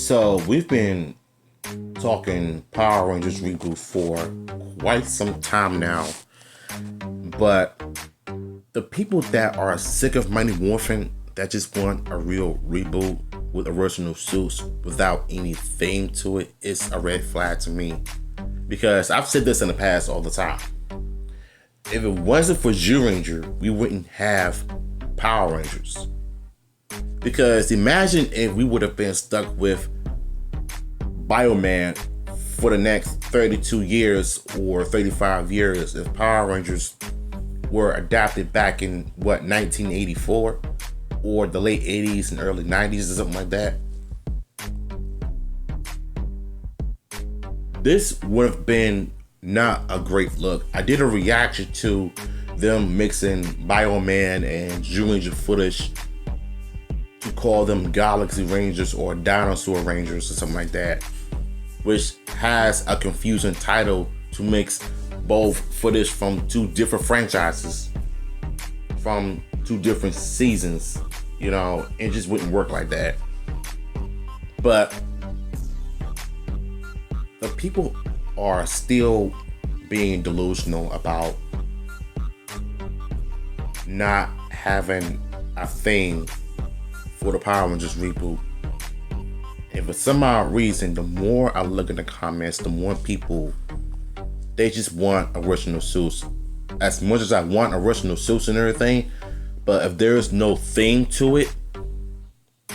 So we've been talking Power Rangers reboot for quite some time now, but the people that are sick of Mighty Morphin, that just want a real reboot with original suits without any theme to it, is a red flag to me. Because I've said this in the past all the time. If it wasn't for Ranger, we wouldn't have Power Rangers. Because imagine if we would have been stuck with Bioman for the next 32 years or 35 years if Power Rangers were adapted back in 1984 or the late 80s and early 90s or something like that. This would have been not a great look. I did a reaction to them mixing Bioman and Ranger footage to call them Galaxy Rangers or Dinosaur Rangers or something like that, which has a confusing title to mix both footage from two different franchises, from two different seasons. It just wouldn't work like that. But the people are still being delusional about not having a thing for the Power Rangers reboot. And for some odd reason, the more I look in the comments, the more people, they just want original suits. As much as I want original suits and everything, but if there's no theme to it,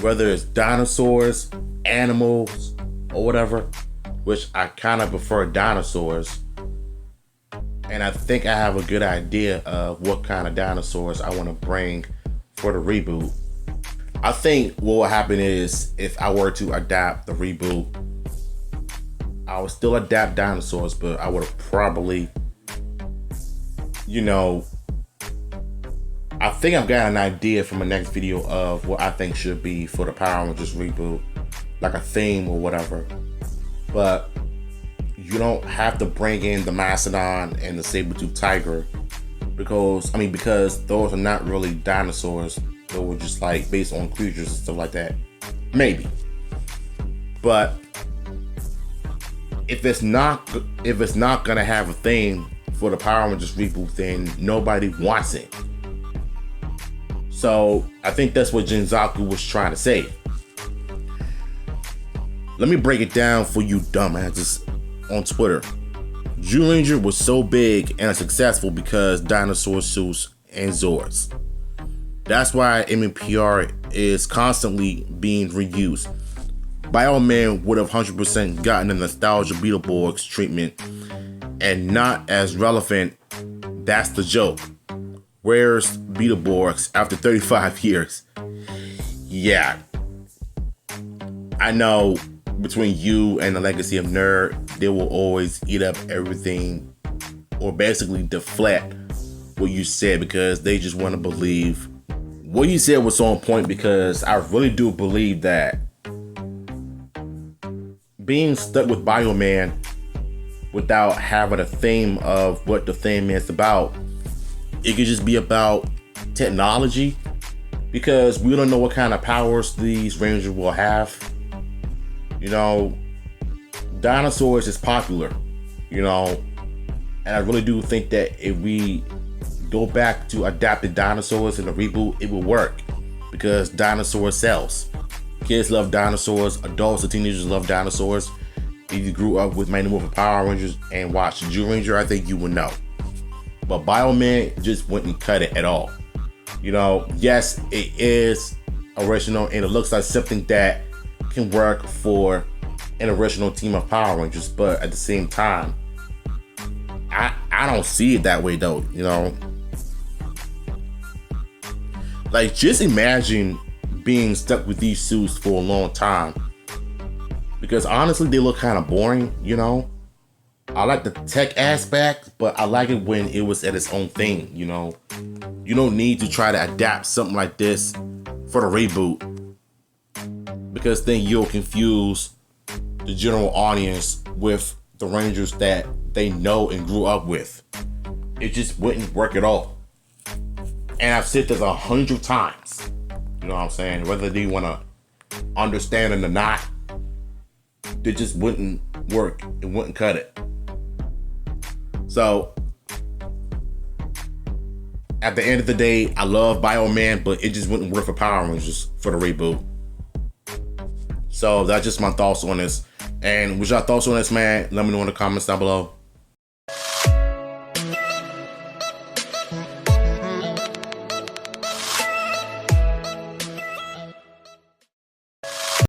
whether it's dinosaurs, animals, or whatever, which I kind of prefer dinosaurs, and I think I have a good idea of what kind of dinosaurs I want to bring for the reboot. I think what will happen is, if I were to adapt the reboot, I would still adapt dinosaurs, but I would have probably, I think I've got an idea from the next video of what I think should be for the Power Rangers reboot, like a theme or whatever. But you don't have to bring in the Mastodon and the Saber-Tooth Tiger because those are not really dinosaurs. They were just like based on creatures and stuff like that. Maybe. But if it's not gonna have a theme for the Power Rangers reboot, then nobody wants it. So I think that's what Jinzaku was trying to say. Let me break it down for you dumbasses on Twitter. Ranger was so big and successful because dinosaur suits and Zords. That's why MMPR is constantly being reused. Bioman would have 100% gotten the nostalgia Beetleborgs treatment and not as relevant. That's the joke. Where's Beetleborgs after 35 years? Yeah. I know between you and the Legacy of Nerd, they will always eat up everything or basically deflect what you said because they just want to believe what you said was on point, because I really do believe that being stuck with Bioman without having a theme of what the theme is about, it could just be about technology, because we don't know what kind of powers these Rangers will have. Dinosaurs is popular, and I really do think that if we go back to adapted dinosaurs in the reboot, it will work because dinosaur sells. Kids love dinosaurs, adults and teenagers love dinosaurs. If you grew up with Mighty Morphin Power Rangers and watched Ranger, I think you would know. But Bioman just wouldn't cut it at all. Yes, it is original and it looks like something that can work for an original team of Power Rangers, but at the same time, I don't see it that way though. Like, just imagine being stuck with these suits for a long time, because honestly they look kind of boring. I like the tech aspect, but I like it when it was at its own thing. You don't need to try to adapt something like this for the reboot, because then you'll confuse the general audience with the Rangers that they know and grew up with. It just wouldn't work at all. And I've said this 100 times. You know what I'm saying? Whether they want to understand it or not, it just wouldn't work. It wouldn't cut it. So at the end of the day, I love Bioman, but it just wouldn't work for Power Rangers for the reboot. So that's just my thoughts on this. And what's your thoughts on this, man? Let me know in the comments down below.